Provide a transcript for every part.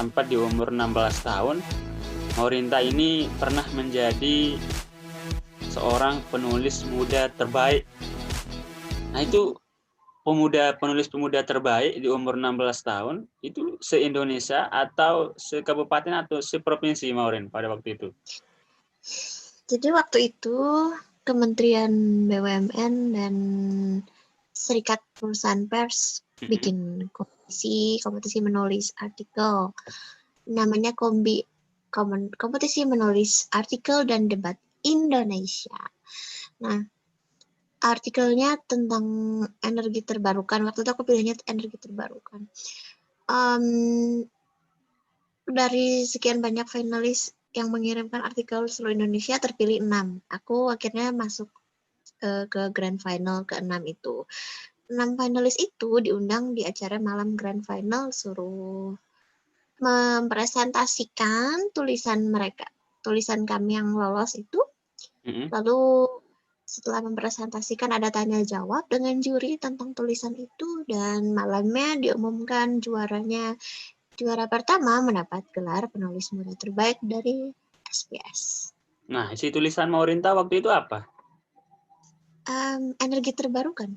sempat di umur 16 tahun, Maurinta ini pernah menjadi seorang penulis muda terbaik. Nah, itu penulis pemuda terbaik di umur 16 tahun, itu se-Indonesia atau se-kabupaten atau se-provinsi, Maurin, pada waktu itu? Jadi waktu itu Kementerian BUMN dan Serikat Perusahaan Pers bikin kompetisi menulis artikel. Namanya kompetisi menulis artikel dan debat Indonesia. Nah, artikelnya tentang energi terbarukan. Waktu itu aku pilihnya energi terbarukan. Dari sekian banyak finalis yang mengirimkan artikel seluruh Indonesia, terpilih 6. Aku akhirnya masuk ke grand final ke-6 itu. 6 finalis itu diundang di acara malam grand final, suruh mempresentasikan tulisan mereka. Tulisan kami yang lolos itu. Lalu setelah mempresentasikan ada tanya jawab dengan juri tentang tulisan itu, dan malamnya diumumkan juaranya. Juara pertama mendapat gelar penulis muda terbaik dari SBS. Nah, isi tulisan Maurinta waktu itu apa? Energi terbarukan,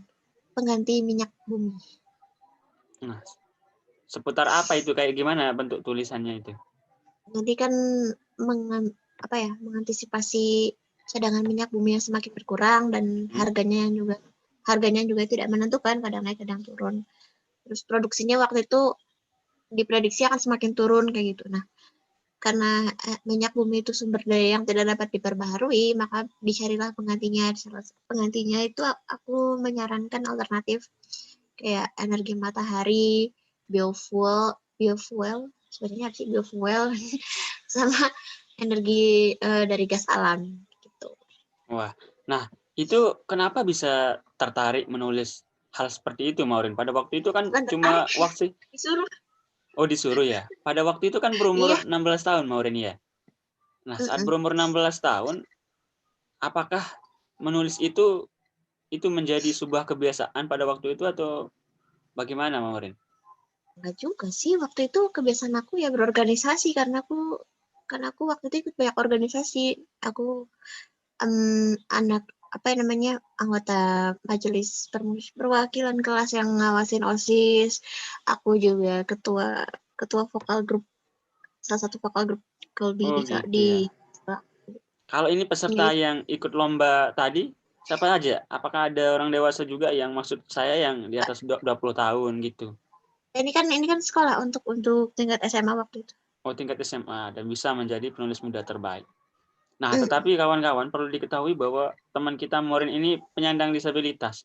pengganti minyak bumi. Nah, seputar apa itu? Kayak gimana bentuk tulisannya itu? Nanti kan mengantisipasi cadangan minyak bumi yang semakin berkurang dan harganya juga tidak menentukan, kadang naik kadang turun. Terus produksinya waktu itu diprediksi akan semakin turun kayak gitu. Nah, karena minyak bumi itu sumber daya yang tidak dapat diperbaharui, maka dicarilah penggantinya. Penggantinya itu aku menyarankan alternatif kayak energi matahari, biofuel, sebenarnya sih biofuel, sama energi dari gas alam gitu. Wah, nah itu kenapa bisa tertarik menulis hal seperti itu, Maurin? Pada waktu itu kan cuma waktu disuruh. Oh, disuruh ya. Pada waktu itu kan berumur Iya. 16 tahun, Maurin ya. Nah, saat berumur 16 tahun, apakah menulis itu menjadi sebuah kebiasaan pada waktu itu atau bagaimana, Maurin? Enggak juga sih, waktu itu kebiasaan aku ya berorganisasi, karena aku waktu itu ikut banyak organisasi. Aku anggota majelis perwakilan kelas yang ngawasin OSIS. Aku juga ketua vokal grup, salah satu vokal grup Kolbi Oh, gitu ya. Kalau ini peserta yang ikut lomba tadi, siapa aja? Apakah ada orang dewasa juga, yang maksud saya yang di atas 20 tahun gitu? Ini kan sekolah untuk tingkat SMA waktu itu. Oh, tingkat SMA dan bisa menjadi penulis muda terbaik. Nah, tetapi kawan-kawan perlu diketahui bahwa teman kita Maurin ini penyandang disabilitas.